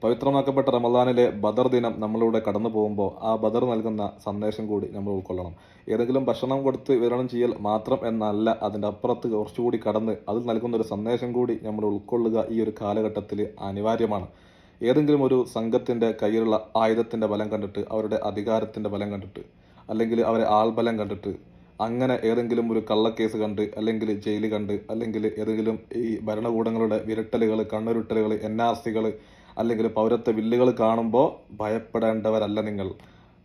പവിത്രമാക്കപ്പെട്ട റമദാനിലെ ബദർ ദിനം നമ്മളിലൂടെ കടന്നു പോകുമ്പോൾ ആ ബദർ നൽകുന്ന സന്ദേശം കൂടി നമ്മൾ ഉൾക്കൊള്ളണം. ഏതെങ്കിലും ഭക്ഷണം കൊടുത്ത് വിതരണം ചെയ്യൽ മാത്രം എന്നല്ല, അതിൻ്റെ അപ്പുറത്ത് കുറച്ചുകൂടി കടന്ന് അതിൽ നൽകുന്ന ഒരു സന്ദേശം കൂടി നമ്മൾ ഉൾക്കൊള്ളുക ഈ ഒരു കാലഘട്ടത്തിൽ അനിവാര്യമാണ്. ഏതെങ്കിലും ഒരു സംഘത്തിൻ്റെ കയ്യിലുള്ള ആയുധത്തിൻ്റെ ബലം കണ്ടിട്ട്, അവരുടെ അധികാരത്തിൻ്റെ ബലം കണ്ടിട്ട്, അല്ലെങ്കിൽ അവരെ ആൾബലം കണ്ടിട്ട്, അങ്ങനെ ഏതെങ്കിലും ഒരു കള്ളക്കേസ് കണ്ട്, അല്ലെങ്കിൽ ജയിൽ കണ്ട്, അല്ലെങ്കിൽ ഏതെങ്കിലും ഈ ഭരണകൂടങ്ങളുടെ വിരട്ടലുകൾ, കണ്ണുരുട്ടലുകൾ, NRCകൾ, അല്ലെങ്കിൽ പൗരത്വ ബില്ലുകൾ കാണുമ്പോൾ ഭയപ്പെടേണ്ടവരല്ല നിങ്ങൾ.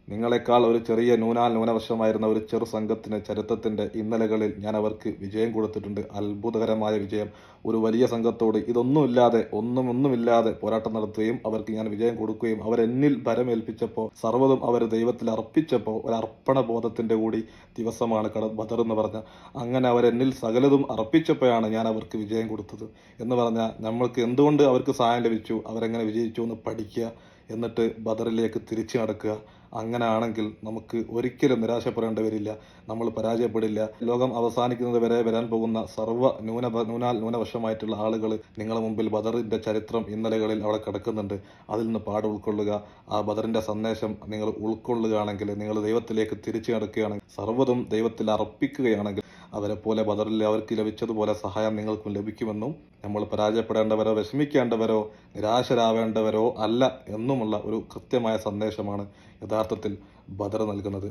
നിങ്ങളെക്കാൾ ഒരു ചെറിയ ന്യൂനപക്ഷമായിരുന്ന ഒരു ചെറു സംഘത്തിന് ചരിത്രത്തിൻ്റെ ഇന്നലകളിൽ ഞാൻ അവർക്ക് വിജയം കൊടുത്തിട്ടുണ്ട്. അത്ഭുതകരമായ വിജയം. ഒരു വലിയ സംഘത്തോട് ഒന്നുമില്ലാതെ പോരാട്ടം നടത്തുകയും അവർക്ക് ഞാൻ വിജയം കൊടുക്കുകയും അവരെന്നിൽ ഭരമേൽപ്പിച്ചപ്പോൾ സർവ്വതും അവർ ദൈവത്തിൽ അർപ്പിച്ചപ്പോൾ ഒരു അർപ്പണ ബോധത്തിൻ്റെ കൂടി ദിവസമാണ് ബദർ എന്ന് പറഞ്ഞ. അങ്ങനെ അവരെന്നിൽ സകലതും അർപ്പിച്ചപ്പോഴാണ് ഞാൻ അവർക്ക് വിജയം കൊടുത്തത് എന്ന് പറഞ്ഞാൽ, നമ്മൾക്ക് എന്തുകൊണ്ട് അവർക്ക് സഹായം ലഭിച്ചു, അവരെങ്ങനെ വിജയിച്ചു എന്ന് പഠിക്കുക, എന്നിട്ട് ബദറിലേക്ക് തിരിച്ചു നടക്കുക. അങ്ങനെ ആണെങ്കിൽ നമുക്ക് ഒരിക്കലും നിരാശപ്പെടേണ്ടി വരില്ല, നമ്മൾ പരാജയപ്പെടില്ല. ലോകം അവസാനിക്കുന്നത് വരെ വരാൻ പോകുന്ന സർവ്വ ന്യൂനപക്ഷമായിട്ടുള്ള ആളുകൾ നിങ്ങളുടെ മുമ്പിൽ ബദറിൻ്റെ ചരിത്രം ഇന്നലകളിൽ അവിടെ കിടക്കുന്നുണ്ട്. അതിൽ നിന്ന് പാഠം ഉൾക്കൊള്ളുക. ആ ബദറിൻ്റെ സന്ദേശം നിങ്ങൾ ഉൾക്കൊള്ളുകയാണെങ്കിൽ, നിങ്ങൾ ദൈവത്തിലേക്ക് തിരിച്ചു നടക്കുകയാണെങ്കിൽ, സർവ്വതും ദൈവത്തിൽ അർപ്പിക്കുകയാണെങ്കിൽ, അവരെ പോലെ ബദറിൽ അവർക്ക് ലഭിച്ചതുപോലെ സഹായം നിങ്ങൾക്കും ലഭിക്കുമെന്നും, നമ്മൾ പരാജയപ്പെടേണ്ടവരോ വിഷമിക്കേണ്ടവരോ നിരാശരാവേണ്ടവരോ അല്ല എന്നുമുള്ള ഒരു കൃത്യമായ സന്ദേശമാണ് യഥാർത്ഥത്തിൽ ബദർ നൽകുന്നത്.